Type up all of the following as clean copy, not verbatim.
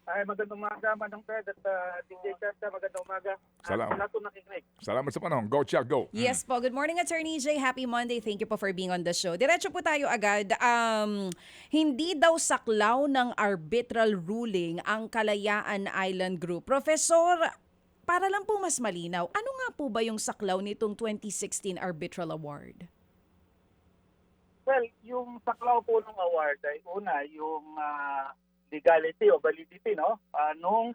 Ay, magandang umaga, Manong Fred at DJ Chacha, magandang umaga. Salamat. Wala po nakikinig. Salamat sa panahon. Go, Chia, go. Yes po. Good morning, Attorney Jay. Happy Monday. Thank you po for being on the show. Diretso po tayo agad. Hindi daw saklaw ng arbitral ruling ang Kalayaan Island Group. Professor, para lang po mas malinaw, ano nga po ba yung saklaw nitong 2016 Arbitral Award? Well, yung saklaw po ng award ay una, yung legality o validity, no? Nung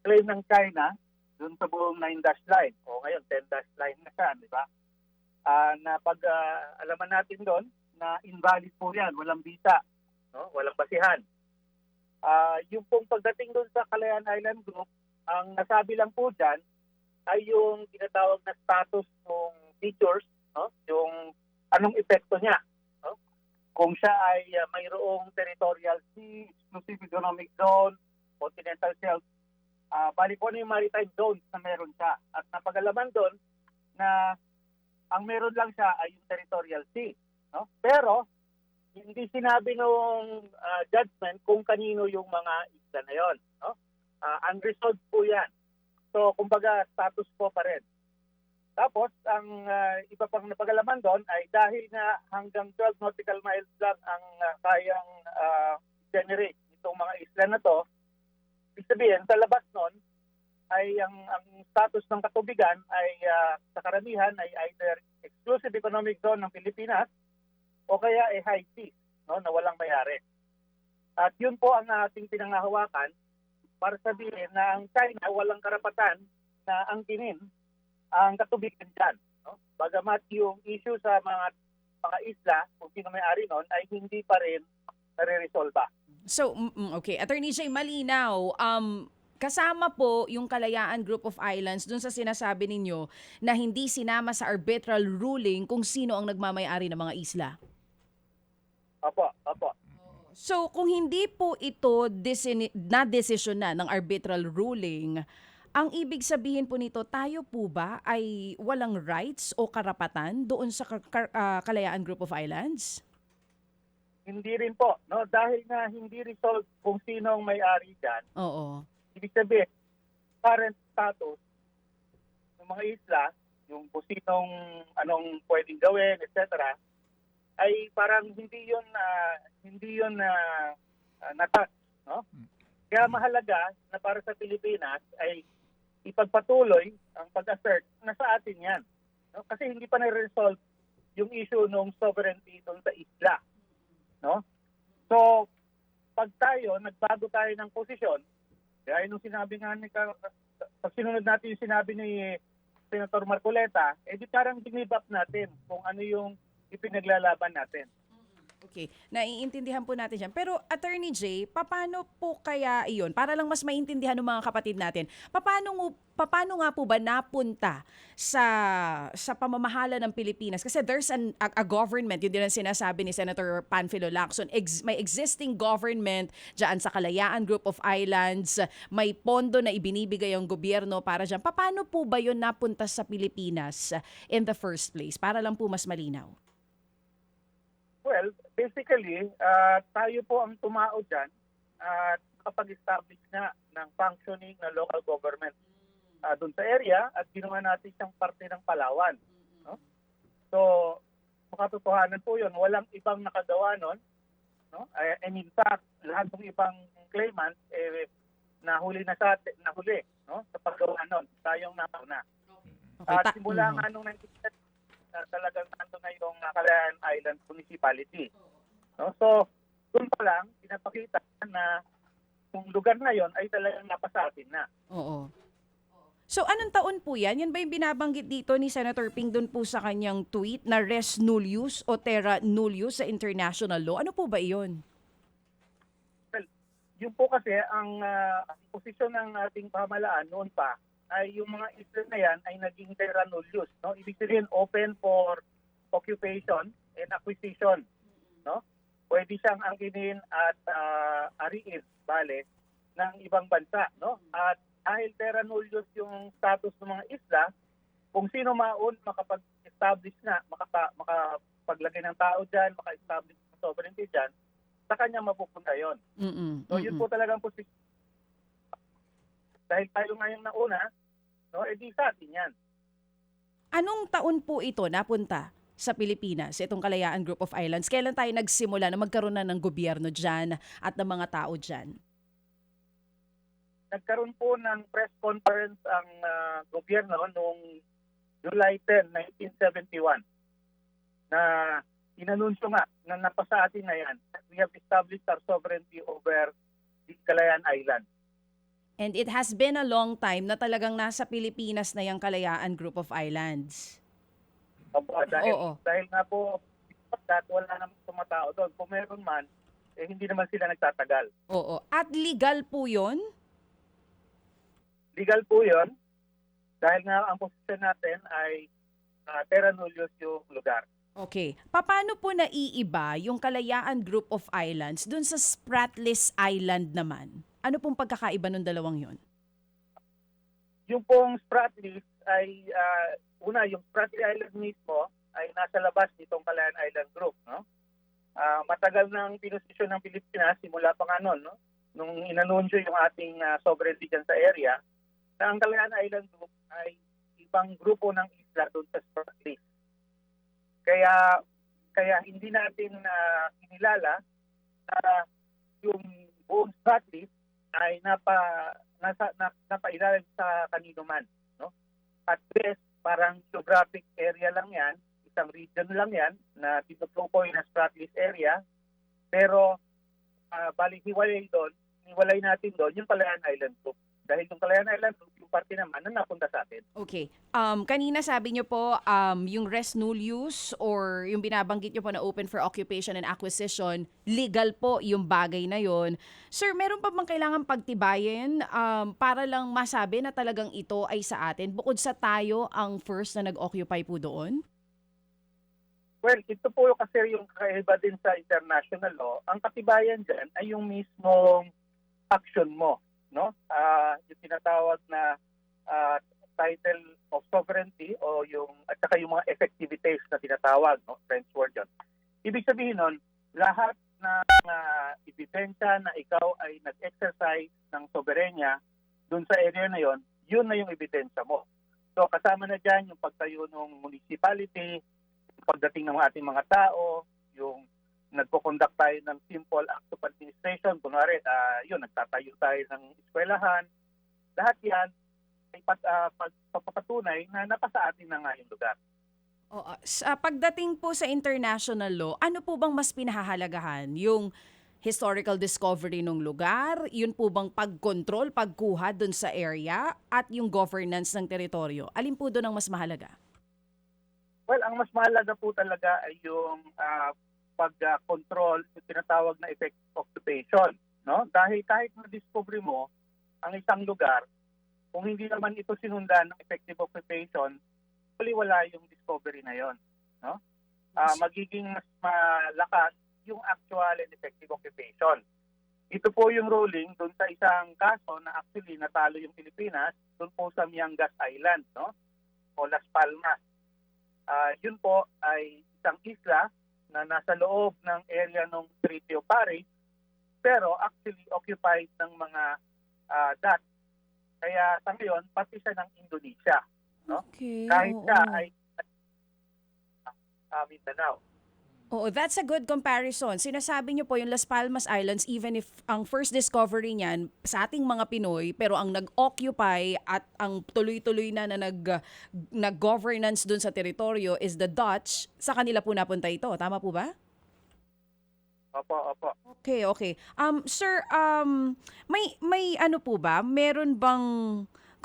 claim ng China dun sa buong 9-dash line, o ngayon 10-dash line na siya, di ba? Na pag alaman natin doon na invalid po yan, walang visa, no? Walang basihan. Yung pong pagdating doon sa Kalayaan Island Group, ang nasabi lang po dyan ay yung tinatawag na status ng features, no? Yung anong epekto niya. Kung siya ay mayroong territorial sea, exclusive economic zone, continental shelf, bali po na yung maritime zones na meron siya. At napag-alaman doon na ang meron lang siya ay yung territorial sea. No? Pero hindi sinabi nung judgment kung kanino yung mga isla na yon. No? Unresolved po yan. So, kumbaga, status quo pa rin. Tapos, ang iba pang napag-alaman doon ay dahil na hanggang 12 nautical miles lang ang kayang generate itong mga isla na to, ibig sabihin, sa labas nun, ay ang status ng katubigan ay sa karamihan ay either exclusive economic zone ng Pilipinas o kaya ay high seas, no, na walang mayari. At yun po ang ating pinangahawakan para sabihin na ang China walang karapatan na angkinin ang katubigan dyan. No? Bagamat yung issue sa mga isla, kung sino may-ari nun, ay hindi pa rin nare-resolva. So, okay. Attorney Jay, malinaw. Kasama po yung Kalayaan Group of Islands dun sa sinasabi ninyo na hindi sinama sa arbitral ruling kung sino ang nagmamay-ari ng mga isla. Opo. So, kung hindi po ito na-desisyon na ng arbitral ruling, ang ibig sabihin po nito, tayo po ba ay walang rights o karapatan doon sa Kalayaan Group of Islands? Hindi rin po. No? Dahil nga hindi resolved kung sino ang may-ari dyan, Oo. ibig sabihin, current status ng mga isla, yung kung sinong anong pwedeng gawin, etc., ay parang hindi yun na-touch. No? Kaya mahalaga na para sa Pilipinas ay ipagpatuloy ang pag-assert na sa atin yan. No? Kasi hindi pa na-resolve yung issue ng sovereignty doon sa isla. No? So, pag nagbago tayo ng posisyon, kaya nung sinabi nga pag sinunod natin yung sinabi ni Senator Marcoleta, di parang give up natin kung ano yung ipinaglalaban natin. Okay, naiintindihan po natin siya. Pero Attorney Jay, paano po kaya iyon? Para lang mas maintindihan ng mga kapatid natin, paano nga po ba napunta sa pamamahala ng Pilipinas? Kasi there's a government, yun din ang sinasabi ni Senator Panfilo Lacson, may existing government dyan sa Kalayaan Group of Islands, may pondo na ibinibigay ang gobyerno para dyan. Paano po ba yun napunta sa Pilipinas in the first place? Para lang po mas malinaw. Well, basically, tayo po ang tumao dyan at kapag-establish na ng functioning na local government doon sa area at ginawa natin siyang parte ng Palawan. No? So, makatotohanan po yun. Walang ibang nakagawa nun. No? And in fact, lahat ng ibang claimants nahuli sa paggawa nun. Tayong nauna. Okay, At simula nga nung 1970, talagang nandun na yung Kalayaan Island Municipality. No? So, doon pa lang, pinapakita na yung lugar na yon ay talagang napasa atin na. Oo. So, anong taon po yan? Yan ba yung binabanggit dito ni Senator Ping doon po sa kanyang tweet na res nullius o terra nullius sa international law? Ano po ba iyon? Well, yun po kasi ang posisyon ng ating pamahalaan noon pa ay yung mga isla na yan ay naging terra nullius. No? Ibig sabihin, open for occupation and acquisition. No? Pwede siyang angkinin at ariin, ng ibang bansa. No? At dahil terra nullius yung status ng mga isla, kung sino makapag-establish na, makapaglagay ng tao dyan, maka-establish ng sovereignty dyan, sa kanya mapupunta yun. So yun po talagang posisyon dahil tayo ngayong nauna, no, edi sa atin yan. Anong taon po ito napunta sa Pilipinas, itong Kalayaan Group of Islands? Kailan tayo nagsimula na magkaroon na ng gobyerno dyan at ng mga tao dyan? Nagkaroon po ng press conference ang gobyerno noong July 10, 1971 na inanunsyo nga na napasa atin na yan. We have established our sovereignty over the Kalayaan Island. And it has been a long time na talagang nasa Pilipinas na yung Kalayaan Group of Islands. Opo, dahil, Oo. dahil nga po, wala namang tumatao doon. Kung meron man, hindi naman sila nagtatagal. Oo. At legal po yun? Legal po yun, dahil nga ang posisyon natin ay terra nullius yung lugar. Okay. Paano po naiiba yung Kalayaan Group of Islands dun sa Spratlys Island naman? Ano pong pagkakaiba ng dalawang yun? Yung pong Spratlys ay, yung Spratlys Island mismo ay nasa labas nitong Kalayaan Island Group. No? Matagal nang pinosisyon ng Pilipinas, simula pa nga noon, no? Nung inanunsyo yung ating sovereignty dyan sa area, na ang Kalayaan Island Group ay ibang grupo ng isla doon sa Spratlys. Kaya hindi natin kinilala na yung buong Spratlys ay napailalim sa kanino man, no? At best, parang geographic area lang yan, isang region lang yan na tinutukoy na Spratlys area, pero bali hiwalay natin doon yung Kalayaan Island Group. Dahil yung Kalayaan Island Group, yung parte naman na napunta sa atin. Okay. Kanina sabi niyo po, yung res nullius or yung binabanggit niyo po na open for occupation and acquisition, legal po yung bagay na yon. Sir, meron pa bang kailangan pagtibayin para lang masabi na talagang ito ay sa atin bukod sa tayo ang first na nag-occupy po doon? Well, ito po kasi yung kakaiba din sa international law. Ang katibayan dyan ay yung mismong action mo, no? Yung tinatawag na title of sovereignty o yung at saka yung mga effectivities na tinatawag, no? French word yun. Ibig sabihin nun, lahat ng ebidensya na ikaw ay nag-exercise ng soberenya dun sa area na yon, yun na yung ebidensya mo. So kasama na dyan yung pagtayo ng municipality, yung pagdating ng ating mga tao, yung nagko-conduct tayo ng simple act of administration, kunwari, nagtatayo tayo ng eskwelahan. Lahat yan ay papatunay na napasa atin na nga yung lugar. Sa pagdating po sa international law, ano po bang mas pinahahalagahan? Yung historical discovery ng lugar, yun po bang pagkontrol, pagkuha dun sa area, at yung governance ng teritoryo? Alin po doon ang mas mahalaga? Well, ang mas mahalaga po talaga ay yung pag-control, yung tinatawag na effective occupation. No? Dahil kahit na-discover mo ang isang lugar, kung hindi naman ito sinundan ng effective occupation, wala yung discovery na yon. No? Magiging mas malakas yung actual and effective occupation. Ito po yung ruling doon sa isang kaso na actually natalo yung Pilipinas doon po sa Miangas Island, no? O Las Palmas. Yun po ay isang isla na nasa loob ng area ng Treaty of Paris, pero actually occupied ng mga Dutch. Kaya sa ngayon, pati siya ng Indonesia. No? Okay. Kahit siya ay Mindanao. Oo, that's a good comparison. Sinasabi niyo po yung Las Palmas Islands, even if ang first discovery niyan sa ating mga Pinoy, pero ang nag-occupy at ang tuloy-tuloy na nag-governance dun sa teritoryo is the Dutch, sa kanila po napunta ito. Tama po ba? Opo. Okay. Sir, may ano po ba? Meron bang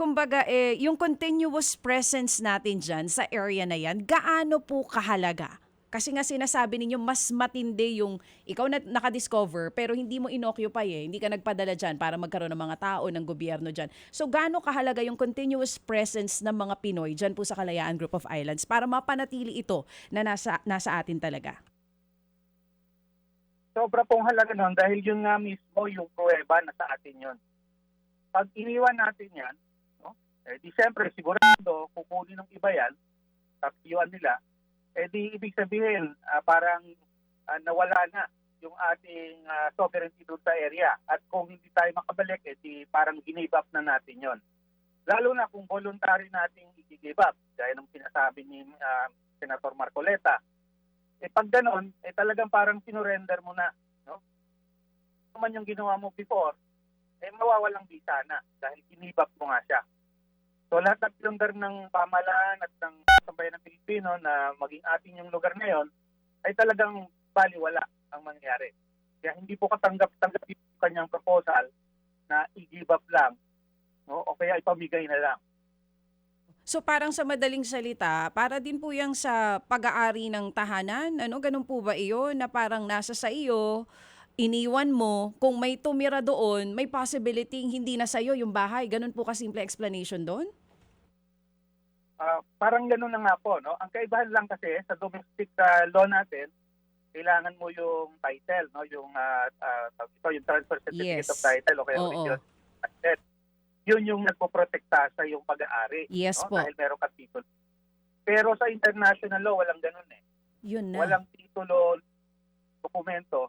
kumbaga yung continuous presence natin diyan sa area na 'yan, gaano po kahalaga? Kasi nga sinasabi ninyo mas matindi yung ikaw na nakadiscover pero hindi mo inoccupy hindi ka nagpadala diyan para magkaroon ng mga tao ng gobyerno diyan. So gaano kahalaga yung continuous presence ng mga Pinoy diyan po sa Kalayaan Group of Islands para mapanatili ito na nasa atin talaga? Sobra pong halaga nun dahil yun nga mismo yung pruweba na sa atin yun. Pag iniwan natin yan, no, di siyempre sigurado kukunin ng iba yan, tapiyuan nila, di ibig sabihin parang nawala na yung ating sovereignty doon sa area. At kung hindi tayo makabalik, di parang give up na natin yon. Lalo na kung voluntary nating i-give up, gaya ng sinasabi ni Senator Marcoleta. Pag ganon, talagang parang sinurrender mo na. No? Kung man yung ginawa mo before, mawawalang bisa na dahil give up mo nga siya. So lahat ng pilundar ng pamahalaan at ng sambayan ng Pilipino na maging atin yung lugar na yon ay talagang baliwala ang mangyari. Kaya hindi po katanggap-tanggap yung kanyang proposal na i-give up lang, no? O kaya ipamigay na lang. So parang sa madaling salita, para din po yang sa pag-aari ng tahanan, ganun po ba iyon na parang nasa sa iyo, iniwan mo, kung may tumira doon, may possibility hindi na sa iyo yung bahay. Ganun po kasimple explanation doon? Parang gano'n na nga po. No? Ang kaibahan lang kasi sa domestic law natin, kailangan mo yung title, no? Yung transfer certificate Yes. of title o kaya Oo. original title. Yun yung nagpoprotekta sa yung pag-aari. Yes no? po. Dahil meron kang titulo. Pero sa international law, walang gano'n eh. Yun na. Walang titulo, dokumento.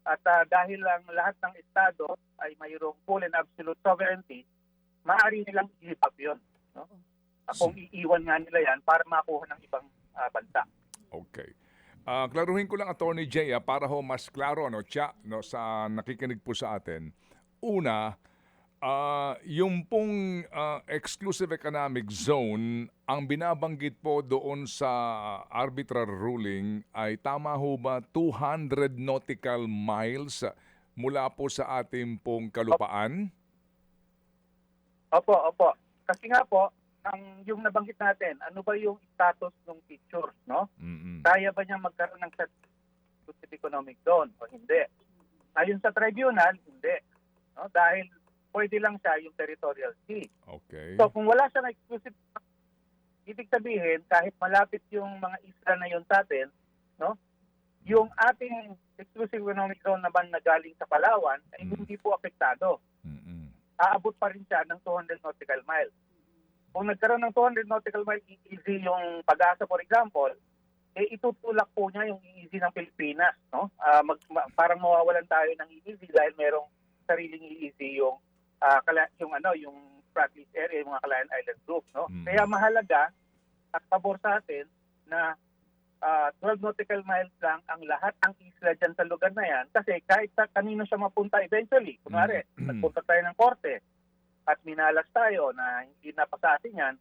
At dahil lang lahat ng estado ay mayroong full and absolute sovereignty, maaari nilang i-give up yun. No? Kung iiwan nga nila yan para makuha ng ibang bansa. Okay. Klaruhin ko lang, Attorney Jay, para ho mas klaro, sa nakikinig po sa atin. Una, yung pong exclusive economic zone, ang binabanggit po doon sa arbitral ruling ay tama ho ba 200 nautical miles mula po sa ating pong kalupaan? Opo. Kasi nga po, yung nabanggit natin, ano ba yung status ng pictures, no? Mm-mm. Kaya ba niya magkaroon ng exclusive economic zone o hindi? Ayon sa tribunal, hindi. No? Dahil pwede lang siya yung territorial sea. Okay. So kung wala siya ng exclusive, ibig sabihin, kahit malapit yung mga isla na yun sa atin, no? Yung ating exclusive economic zone naman na galing sa Palawan ay hindi po apektado. Mm-mm. Aabot pa rin siya ng 200 nautical miles. Kung nagkaroon ng 200 nautical miles EEZ yung Pag-asa, for example, itutulak po niya yung EEZ ng Pilipinas. No? Parang mawawalan tayo ng EEZ dahil merong sariling EEZ yung Spratlys area, yung mga Calayan Island Group. No? Kaya mahalaga at pabor sa atin na 12 nautical miles lang ang lahat ng isla dyan sa lugar na yan. Kasi kahit kanino siya mapunta eventually, kunwari, nagpunta tayo ng korte, at minalas tayo na hindi napasasin yan.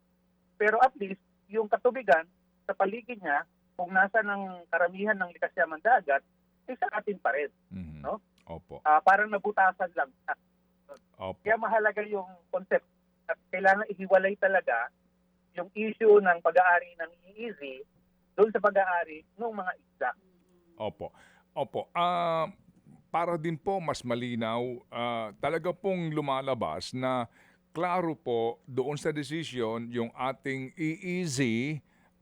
Pero at least, yung katubigan sa paligid niya, kung nasa ng karamihan ng likas yaman dagat, sa atin pa rin. Mm-hmm. No? Opo. Parang nabutasan lang. Opo. Kaya mahalaga yung concept. At kailangan ihiwalay talaga yung issue ng pag-aari ng EEZ doon sa pag-aari ng mga isla. Opo. Para din po mas malinaw, talaga pong lumalabas na klaro po doon sa decision yung ating EEZ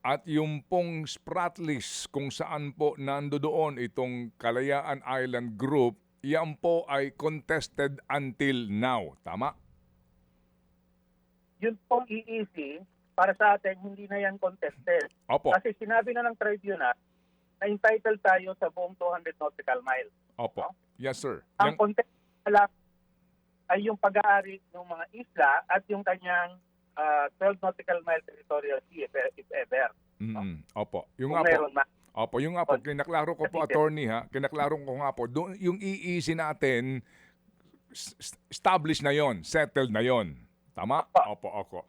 at yung pong Spratlys kung saan po nandoon itong Kalayaan Island Group, yan po ay contested until now. Tama? Yun pong EEZ, para sa atin, hindi na yan contested. Opo. Kasi sinabi na ng tribunal na entitled tayo sa buong 200 nautical miles. Opo. Yes, sir. Ang contest lang ay yung pag-aari ng mga isla at yung kanyang 12 nautical mile territorial sea if ever. Opo. Yung Kung nga po. meron man. Opo, yung nga po, kinaklaro ko po, attorney, kinaklaro ko nga po, doon, yung EEZ natin, established na yon, settled na yon. Tama? Opo.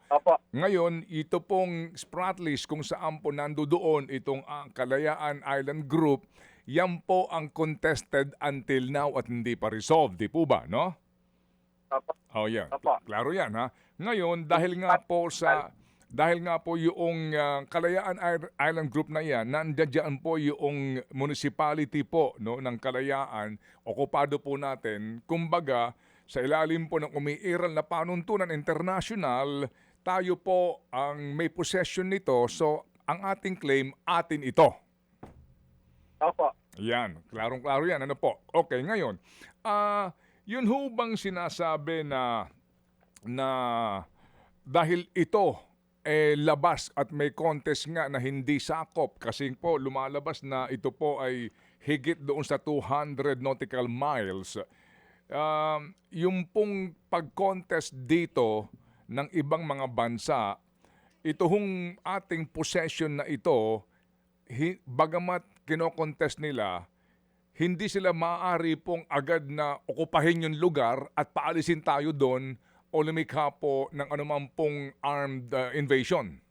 Ngayon, ito pong Spratlys kung saan po nandoon itong Kalayaan Island Group, yan po ang contested until now at hindi pa resolved. Di po ba, no? Opo. Oh, yeah. Opo. Klaro yan, ha? Ngayon, dahil nga po yung Kalayaan Island Group na yan, nandiyan po yung municipality po, no, ng Kalayaan, okupado po natin, kumbaga, sa ilalim po ng umiiral na panuntunan international, tayo po ang may possession nito. So, ang ating claim, atin ito. Opo. Yan. Klarong-klaro yan. Ano po? Okay, ngayon. Yun ho bang sinasabi na dahil ito labas at may contest nga na hindi sakop kasi po lumalabas na ito po ay higit doon sa 200 nautical miles. Yung pong pag-contest dito ng ibang mga bansa, ito hong ating possession na ito, bagamat kinokontest nila, hindi sila maaari pong agad na okupahin yung lugar at paalisin tayo doon o lumikha po ng anumang pong armed invasion.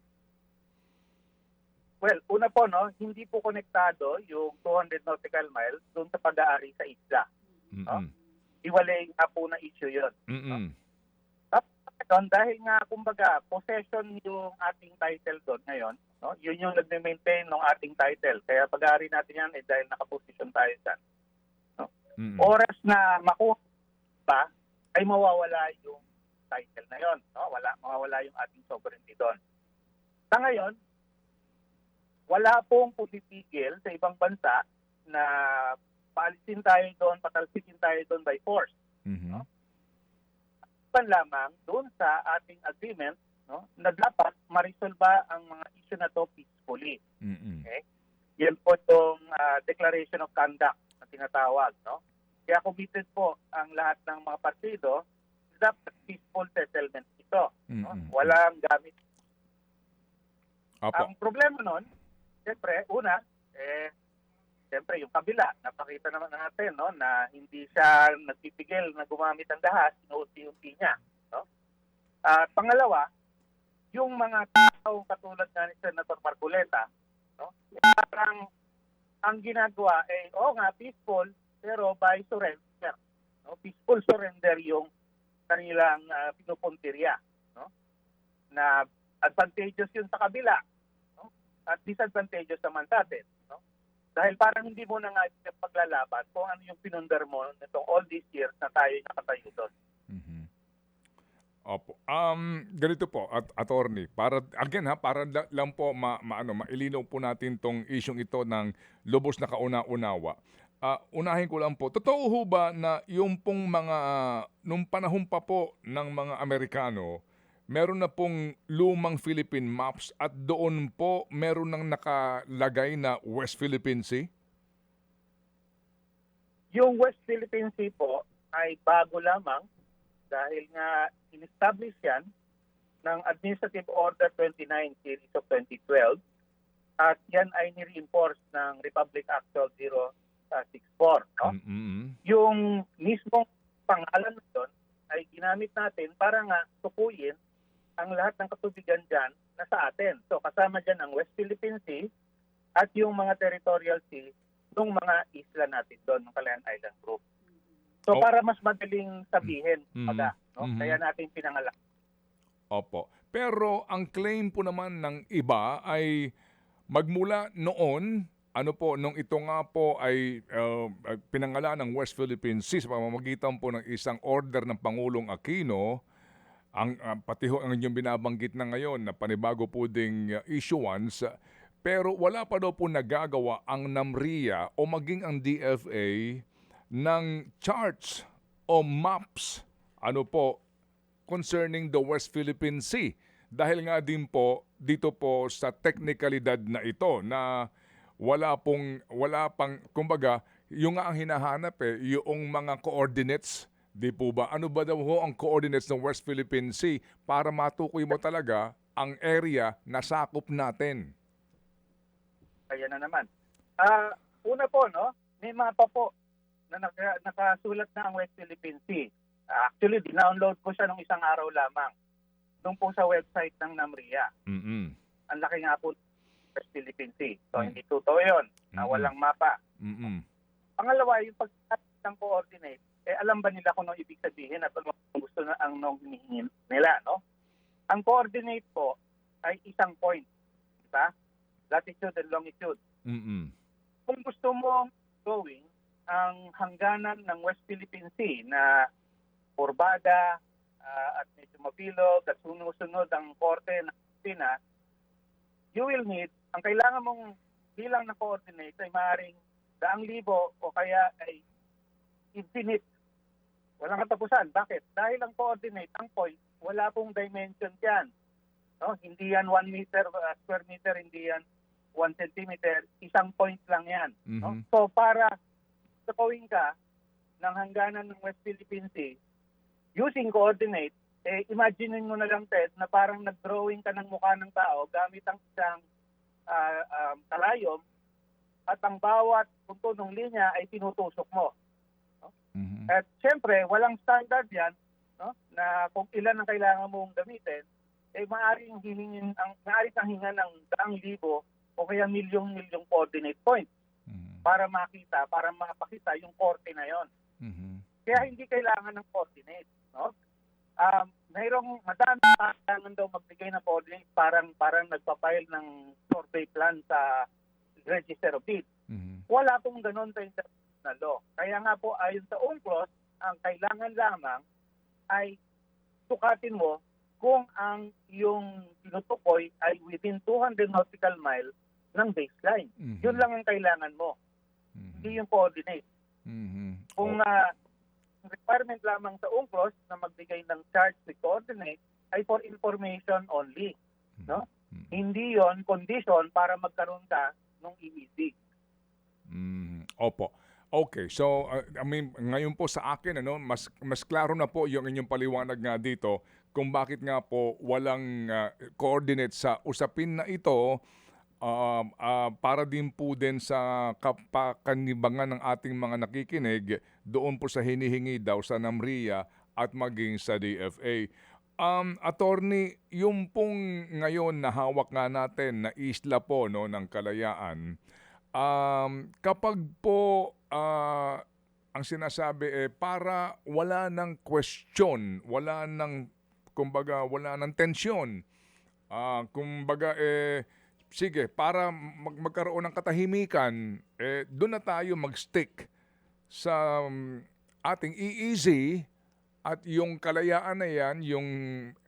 Well, una po, no, hindi po konektado yung 200 nautical miles doon sa pag-aari sa isla. No? Iwalay nga po na issue yun. No? Tapos dahil nga, kumbaga, possession yung ating title doon ngayon, no? Yun yung nag-maintain ng ating title. Kaya pag-aari natin yan dahil nakaposisyon tayo dyan. No? Oras na makuha pa, ay mawawala yung title na yon, no? Mawawala yung ating sovereignty doon. Sa ngayon, wala pong pumipigil sa ibang bansa na paalisin tayo doon, patalsikin tayo doon by force. No? Pan lamang doon sa ating agreement, no, na dapat marisolba ang mga issue na to peacefully. Okay? Yan po itong declaration of conduct na tinatawag. No? Kaya committed po ang lahat ng mga partido, dapat peaceful settlement ito. No? Walang gamit. Ang problema nun, siyempre, una, siyempre yung kabila, napakita naman natin, no, na hindi siya nagpipigil na gumamit ng dahas, inuunti-unti niya. No? At pangalawa, yung mga tao katulad nga ni Senator Marcoleta, no, parang ang ginagawa ay, nga, peaceful, pero by surrender. No? Peaceful surrender yung kanilang pinupuntirya. No? Na advantageous yun sa kabila. At disadvantageous naman sa atin. No? Dahil parang hindi mo na nga paglalaban kung ano yung pinundar mo nitong all these years na tayo nakatayo doon. Opo. Ganito po, attorney, para again para lang po mailinaw po natin tong isyong ito ng lubos na kauna-unawa. Unahin ko lang po, totoo ho ba na yung pong mga nung panahon pa po ng mga Amerikano, meron na pong lumang Philippine maps at doon po meron nang nakalagay na West Philippine Sea? Yung West Philippine Sea po ay bago lamang dahil nga in-establish yan ng Administrative Order 29 Series of 2012 at yan ay ni-reinforce ng Republic Act 12064. No? Yung mismong pangalan doon ay ginamit natin para nga tukuyin ang lahat ng katubigan dyan na sa atin. So kasama dyan ang West Philippine Sea at yung mga territorial sea ng mga isla natin doon, ng Calayan Island Group. So para mas madaling sabihin, no? Kaya natin pinangalan. Opo. Pero ang claim po naman ng iba ay magmula noon, nung ito nga po ay pinangalan ng West Philippine Sea sa pamamagitan po ng isang order ng Pangulong Aquino, pati ho ang inyong binabanggit na ngayon na panibago po ding issuance, pero wala pa daw po nagagawa ang NAMRIA o maging ang DFA ng charts o maps concerning the West Philippine Sea. Dahil nga din po dito po sa technicalidad na ito na wala pang kumbaga yung nga ang hinahanap yung mga coordinates. Di po ba? Ano ba daw ho ang coordinates ng West Philippine Sea para matukoy mo talaga ang area na sakop natin? Ayan na naman. Una po, no, may mapa po na nakasulat na ang West Philippine Sea. Actually, dinownload ko siya nung isang araw lamang. Doon po sa website ng NAMRIA. Ang laki nga po ng West Philippine Sea. So, hindi totoo yun na walang mapa. Pangalawa, yung pagkakalit ng coordinate, alam ba nila kung anong ibig sabihin at ano gusto na ang hinihingi nila, no? Ang coordinate po ay isang point, diba? Latitude and longitude. Kung gusto mo going ang hangganan ng West Philippine Sea na kurbada at medyo mabilog at sunod-sunod ang korte ng Pilipinas, you will need, ang kailangan mong bilang na coordinate ay maaaring 100,000 o kaya ay infinite. Walang katapusan. Bakit? Dahil ang coordinate, ang point, wala pong dimension dyan. No? Hindi yan 1 meter, square meter, hindi yan 1 centimeter, 1 point lang yan. No? Mhm. So para sakawin ka ng hangganan ng West Philippine Sea, using coordinate, imagine mo na lang, Ted, na parang nag-drawing ka ng mukha ng tao gamit ang isang kalayom at ang bawat punto ng linya ay tinutusok mo. Mhm. At siyempre, walang standard yan, no? Na kung ilan ang kailangan mong gamitin, maaaring kang hinga ng daang libo o kaya milyong-milyong coordinate points Mhm. para mapakita yung korte na yon. Mhm. Kaya hindi kailangan ng coordinate, no? Mayroong madami kailangan daw magbigay ng coordinate, parang nagpa-file ng survey plan sa Register of Deeds. Mhm. Wala pong ganun sa international law. Kaya nga po ayon sa UNCLOS, ang kailangan lamang ay sukatin mo kung ang yung tinutukoy ay within 200 nautical mile ng baseline. Mhm. Yun lang ang kailangan mo, Mhm. hindi yung coordinate. Mhm. Kung requirement lamang sa UNCLOS na magbigay ng chart with coordinate ay for information only, no? Mhm. Hindi yon condition para magkaroon ka ng EEZ. Opo. Okay, so ngayon po sa akin mas klaro na po yung inyong paliwanag nga dito kung bakit nga po walang coordinate sa usapin na ito, para din po din sa kapakanibangan ng ating mga nakikinig doon po sa hinihingi daw sa NAMRIA at maging sa DFA. Attorney, yung pong ngayon na hawak nga natin na isla po ng Kalayaan, kapag po ang sinasabi para wala ng question, wala ng wala ng tensyon. Kumbaga sige, para magkaroon ng katahimikan, doon na tayo mag-stick sa ating EEZ at yung Kalayaan na yan, yung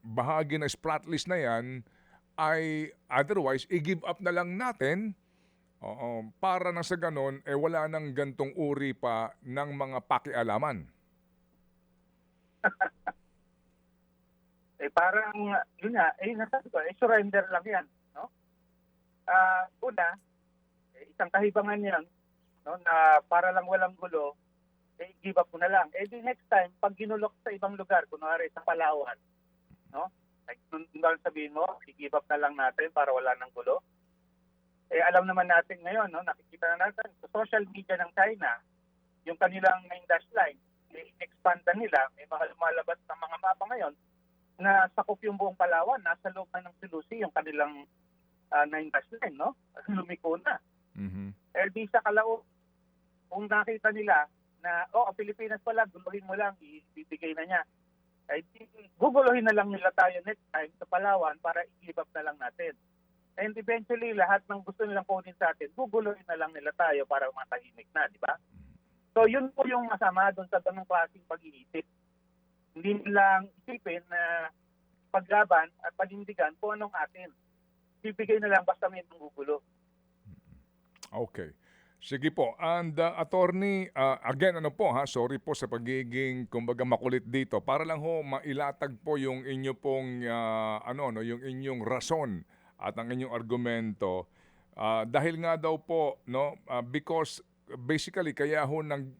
bahagi na splatlist na yan, ay otherwise, i-give up na lang natin. Oo, para na sa ganon, wala nang gantong uri pa ng mga pakialaman. Parang, yun nga, nasabi ko, surrender lang yan, no? Una, isang kahibangan yan, no, na para lang walang gulo, give up mo na lang. The next time, pag ginulok sa ibang lugar, kunwari sa Palawan, no? Like, nung sabihin mo, i-give up na lang natin para wala ng gulo. Alam naman natin ngayon, no, nakikita na natin sa social media ng China, yung kanilang main dash line, expand na nila, may mga lumalabas ng mga mapa ngayon na sakop yung buong Palawan, nasa loob na ng Silusi yung kanilang 9 dash line, no? Lumiko na. Mhm. Di sa Calao, kung nakita nila na, ang Pilipinas pala, guluhin mo lang, ibibigay na niya. Guguluhin na lang nila tayo next time sa Palawan para i-give up na lang natin. And eventually, lahat ng gusto nilang kunin sa atin, guguluhin na lang nila tayo para matahimik na, di ba? So, yun po yung masama doon sa ganung klaseng pag-iisip. Hindi nilang isipin na paglaban at panindigan kung anong atin. Bibigay na lang basta may gugulo. Okay. Sige po. And attorney, again sorry po sa pagiging kumbaga makulit dito. Para lang mailatag po yung inyo pong yung inyong rason at ang inyong argumento. Dahil nga daw po because basically kaya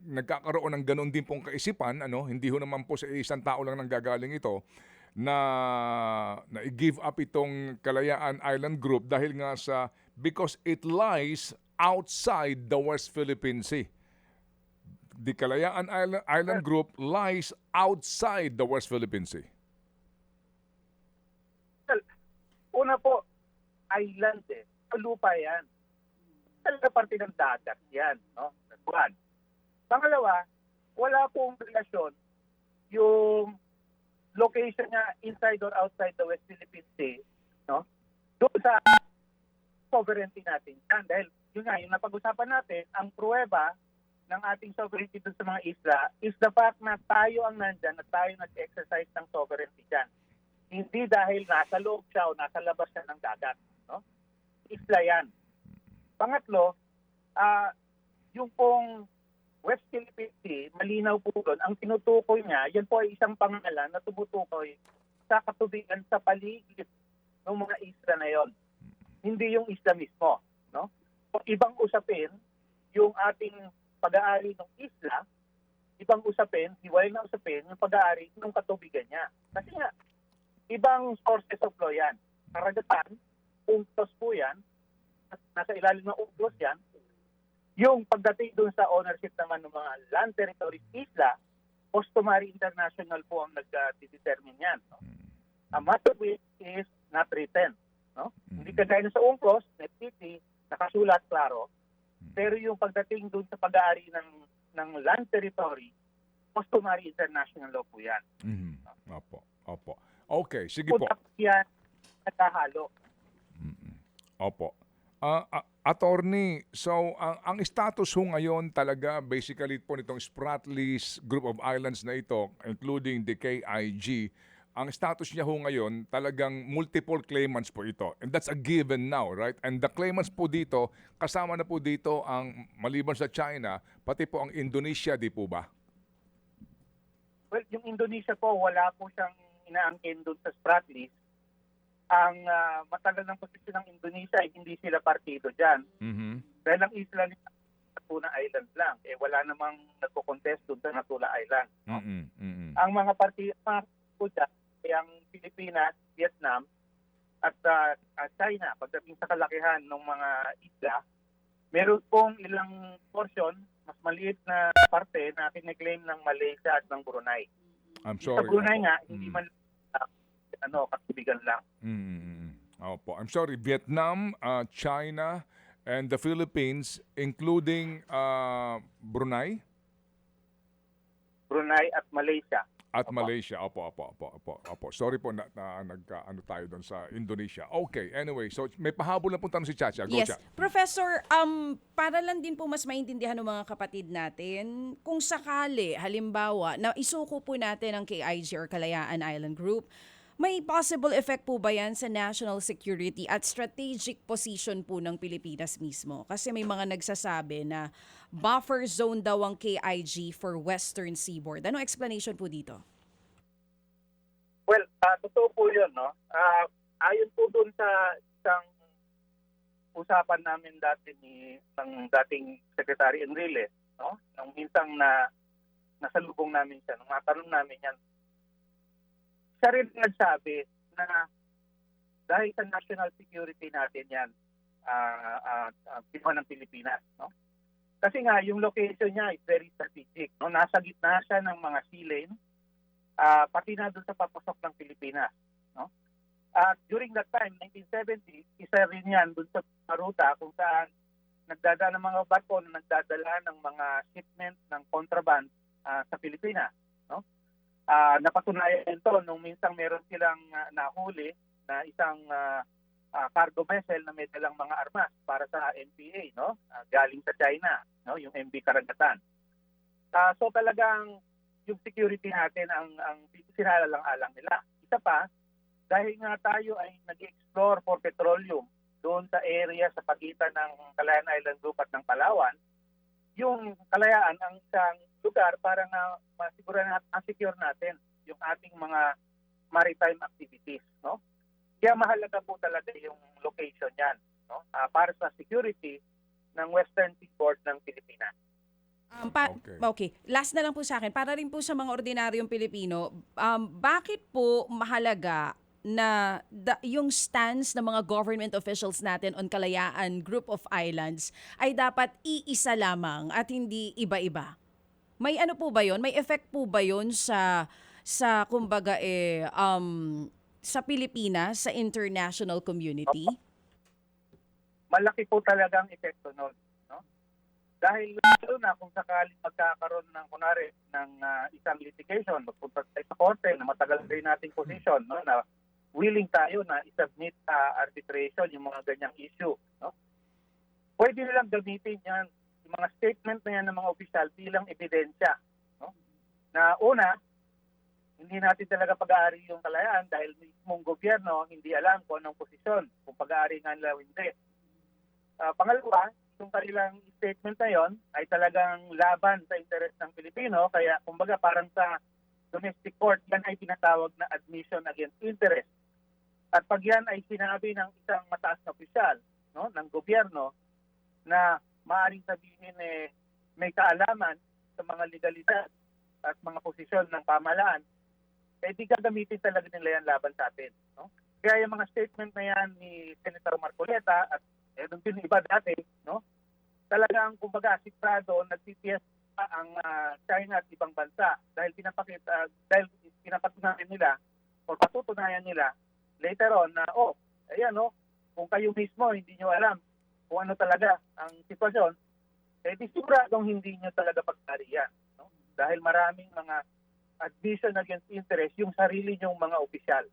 nagkakaroon ng ganun din pong kaisipan, hindi naman po sa isang tao lang nanggagaling ito na i-give up itong Kalayaan Island Group dahil nga because it lies outside the West Philippine Sea. The Kalayaan Island Group lies outside the West Philippine Sea. Well, una po, island lupa yan. Talaga parte ng dagat yan, no? Buwan. Pangalawa, wala pong relasyon yung location niya inside or outside the West Philippine Sea, no? Doon sa sovereignty natin yan. Dahil yun nga, yung napag-usapan natin, ang pruweba ng ating sovereignty doon sa mga isla is the fact na tayo ang nandyan at tayo nag-exercise ng sovereignty dyan. Hindi dahil nasa loob siya o nasa labas siya ng dagat, no? Isla yan. Pangatlo, yung pong West Philippine Sea, malinaw po doon, ang tinutukoy niya, yan po ay isang pangalan na tumutukoy sa katubigan sa paligid ng mga isla na yon. Hindi yung isla mismo. no? So, ibang usapin yung ating pag-aari ng isla, ibang usapin, hiwalay na usapin yung pag-aari ng katubigan niya. Kasi nga, ibang sources of law yan. Karagatan, UNCLOS po yan, nasa ilalim ng UNCLOS yan. Yung pagdating dun sa ownership naman ng mga land territories isla, customary international po ang nag-determine yan. No? A matter of which is not written. No? Hindi kagaya na sa UNCLOS, NETCT, nakasulat klaro. Pero yung pagdating dun sa pag-aari ng land territory, customary international law po yan. Opo. Okay, sige po. Punta yan, nagkahalo. Opo. Attorney, so ang status ho ngayon talaga basically po nitong Spratlys Group of Islands na ito, including the KIG, ang status niya ho ngayon talagang multiple claimants po ito. And that's a given now, right? And the claimants po dito, kasama na po dito ang maliban sa China, pati po ang Indonesia, di po ba? Well, yung Indonesia po, wala po siyang inaangkin doon sa Spratlys. Ang matagal ng posisyon ng Indonesia ay hindi sila partido dyan. Dahil ang isla nila Natuna Island lang. Wala namang nagko-contest doon sa Natuna Island. No? Ang mga partido po dyan ay ang Pilipinas, Vietnam, at China. Pagdating sa kalakihan ng mga isla, meron pong ilang portion, mas maliit na parte na kiniklaim ng Malaysia at ng Brunei. I'm sorry. Sa Brunei nga, hindi man katubigan lang. Opo. I'm sorry, Vietnam, China, and the Philippines, including Brunei? Brunei at Malaysia. At Malaysia. Opo. Sorry po nagka-ano tayo doon sa Indonesia. Okay, anyway. So may pahabol na po tanong si Chacha. Go, Yes. Cha. Professor, para lang din po mas maintindihan ng mga kapatid natin, kung sakali, halimbawa, na isuko po natin ang KIG or Kalayaan Island Group, may possible effect po ba yan sa national security at strategic position po ng Pilipinas mismo? Kasi may mga nagsasabi na buffer zone daw ang KIG for Western Seaboard. Ano explanation po dito? Well, totoo po yun, no? Ayon po dun sa isang usapan namin dati ng dating Secretary Enrile, no? Nung mintang nasalubong namin siya, nung matanong namin yan, siya rin nagsabi na dahil sa national security natin yan, kinuha ng Pilipinas. No? Kasi nga, yung location niya is very strategic. No? Nasa gitna siya ng mga sea lane, pati na doon sa papasok ng Pilipinas. No? During that time, 1970, isa rin yan doon sa ruta kung saan nagdadala ng mga barko na nagdadala ng mga shipment ng contraband sa Pilipinas. No? Napatunayan ito nung minsang meron silang nahuli na isang cargo vessel na may dalang mga armas para sa NPA, no? Galing sa China, no? Yung MV Karagatan. So talagang yung security natin ang sinalalang-alang nila. Isa pa, dahil nga tayo ay nag-explore for petroleum doon sa area sa pagitan ng Kalayaan Island Group at ng Palawan, yung Kalayaan ang isang lugar para nga masiguro natin, secure natin yung ating mga maritime activities, no? Kaya mahalaga po talaga yung location yan, no? Para sa security ng Western Seaboard ng Pilipinas. Okay. Last na lang po sa akin, para rin po sa mga ordinaryong Pilipino, bakit po mahalaga na yung stance ng mga government officials natin on Kalayaan Group of Islands ay dapat iisa lamang at hindi iba-iba? May ano po ba yon? May effect po ba yon sa kumbaga sa Pilipinas, sa international community? Malaki po talagang epekto nun, no? Dahil lalo na kung sakaling magkakaroon ng kunwari ng isang litigation, magpunta tayo sa korte na matagal rin nating position, no, na willing tayo na i-submit sa arbitration yung mga ganyang issue, no? Pwede nilang gamitin yan, yung mga statement na yan ng mga opisyal bilang ebidensya, no? Na una, hindi natin talaga pag-aari yung Kalayaan dahil mismong gobyerno hindi alam kung anong posisyon, kung pag-aari nga nila o hindi. Pangalawa, yung kanilang statement na yon ay talagang laban sa interes ng Pilipino, kaya kumbaga parang sa domestic court, yan ay tinatawag na admission against interest. At pag yan ay sinabi ng isang mataas na opisyal, no, ng gobyerno na maaaring sabihin may kaalaman sa mga legalidad at mga posisyon ng pamahalaan, di gagamitin talaga nila yan laban sa atin. No? Kaya yung mga statement na yan ni Senator Marcoleta at doon din iba dati, no? Talagang kumbaga asigrado nagtitiis ang China at ibang bansa dahil pinapatunayan nila o patutunayan nila later on na ayan kung kayo mismo hindi nyo alam kung ano talaga ang sitwasyon, di siguradong hindi nyo talaga pagkariyan. No? Dahil maraming mga admission against interest yung sarili nyong mga opisyal.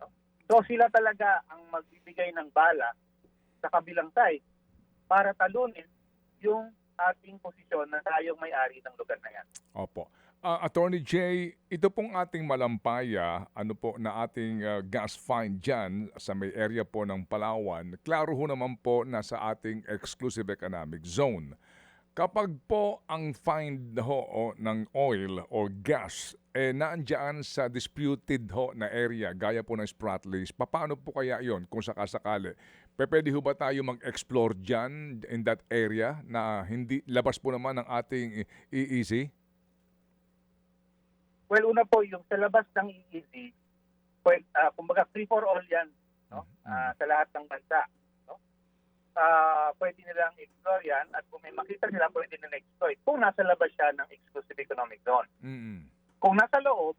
No? So sila talaga ang magbibigay ng bala sa kabilang side para talunin yung ating posisyon na tayong may-ari ng lugar na yan. Opo. Attorney Jay, ito pong ating malampaya, na ating gas find dyan sa may area po ng Palawan, klaro ho naman po na sa ating exclusive economic zone. Kapag po ang find ng oil o gas naandyan sa disputed na area, gaya po ng Spratlys, paano po kaya yon kung sakasakali? Pwede ho ba tayo mag-explore dyan in that area na hindi labas po naman ng ating EEZ? Well, una po, yung sa labas ng EEZ, kumbaga free for all yan, no? Sa lahat ng bansa. No? Pwede nilang explore yan at kung may makita nila, pwede nilang exploit kung nasa labas siya ng exclusive economic zone. Mm-hmm. Kung nasa loob,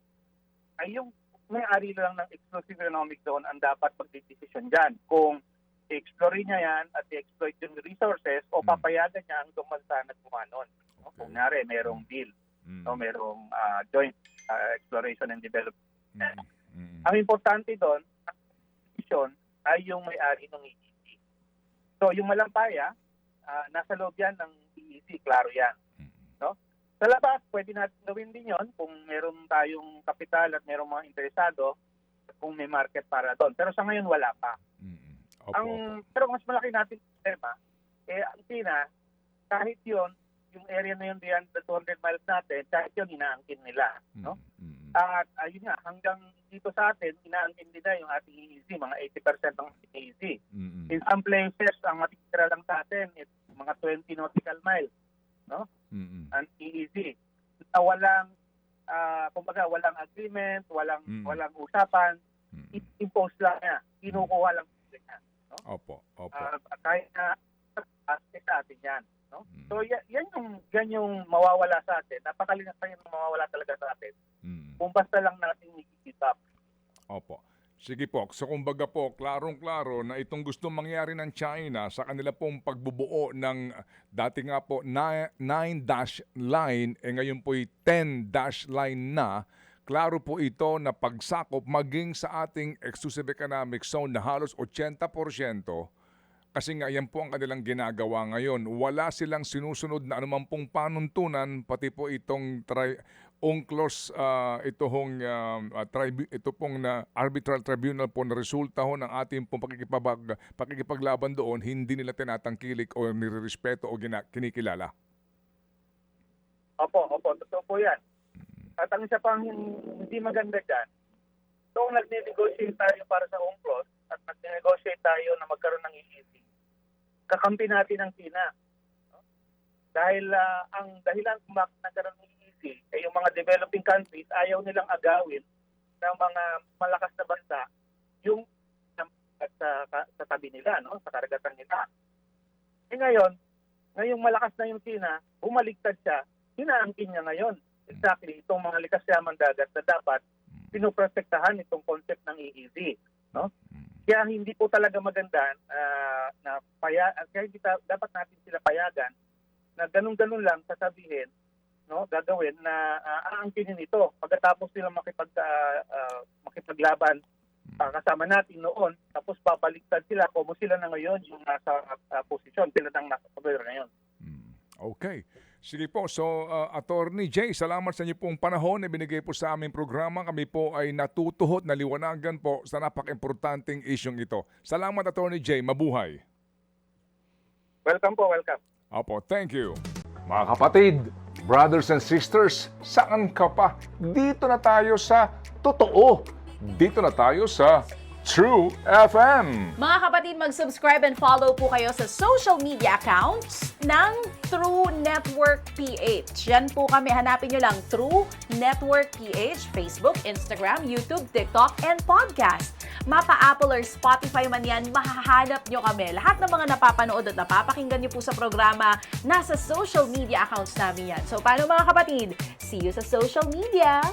ay yung may-ari lang ng exclusive economic zone ang dapat magdidesisyon dyan. Kung i-explore niya yan at i-exploit yung resources o papayagan niya ang bansa na gumanon. No? Kung nari, merong deal, no? Merong joint exploration and development. Ang importante doon, ang decision ay yung may-ari ng EEZ. So yung malampaya, nasa loob yan ng EEZ, klaro yan. No? Sa labas, pwede natin gawin din yon kung meron tayong kapital at merong mga interesado kung may market para doon. Pero sa ngayon, wala pa. Pero mas malaki natin problema, ang China, kahit yon yung area na yun diyan, 200 miles natin, kahit yun, inaangkin nila. No? At ayun nga, hanggang dito sa atin, inaangkin nila yung ating EEZ, mga 80% ng EEZ. In some places, ang matitira lang sa atin, mga 20 nautical miles. No? Ang EEZ. Na walang, kumbaga, walang agreement, walang usapan, impose lang niya, kinukuha lang niya. No? Opo. Kahit na sa atin yan. No? So yan yung mawawala sa atin. Napakalinis pa yung mawawala talaga sa atin. Kung basta lang natin i-keep up. Opo. Sige po. So kumbaga po, klarong-klaro na itong gusto mangyari ng China sa kanila pong pagbubuo ng dati nga po 9-dash line, ngayon po'y 10-dash line na. Klaro po ito na pagsakop maging sa ating exclusive economic zone na halos 80%. Kasi nga yan po ang kanilang ginagawa ngayon. Wala silang sinusunod na anumang pong panuntunan, pati po itong UNCLOS, ito pong arbitral tribunal po na resulta ho ng ating pong pakikipaglaban doon, hindi nila tinatangkilik o nirerespeto o kinikilala. Opo, totoo po yan. At ang isa pang hindi maganda dyan, kung nag-negotiate tayo para sa UNCLOS at nag-negotiate tayo na magkaroon ng EEZ, kakampi natin ang China. No? Dahil ang dahilan kung bakit nagkaroon ng EEZ ay yung mga developing countries ayaw nilang agawin ng mga malakas na bansa yung sa tabi nila, no? Sa karagatan nila. Ngayong malakas na yung China, bumaliktad siya, hinaangkin niya ngayon. Exactly, itong mga likas yamang dagat na dapat pinoprotektahan itong concept ng EEZ. No? Kaya hindi po talaga maganda kaya dapat natin sila payagan na ganun-ganun lang sasabihin, no, gagawin na aangkinin ito pagkatapos nila makipaglaban kasama natin noon, tapos babaliktad sila kung sila na ngayon yung nasa posisyon, sila nang nasa poder ngayon. Okay. Sige po. So, Attorney Jay, salamat sa inyo pong panahon na binigay po sa aming programa. Kami po ay natutuhot na liwanagan po sa napaka-importanting isyong ito. Salamat, Attorney Jay. Mabuhay. Welcome po, welcome. Opo, thank you. Mga kapatid, brothers and sisters, saan ka pa? Dito na tayo sa totoo. Dito na tayo sa True FM. Mga kapatid, mag-subscribe and follow po kayo sa social media accounts ng True Network PH. Yan po kami. Hanapin nyo lang True Network PH, Facebook, Instagram, YouTube, TikTok, and podcast. Mapa Apple or Spotify man yan, mahahanap nyo kami. Lahat ng mga napapanood at napapakinggan nyo po sa programa, nasa social media accounts namin yan. So, paano mga kapatid? See you sa social media!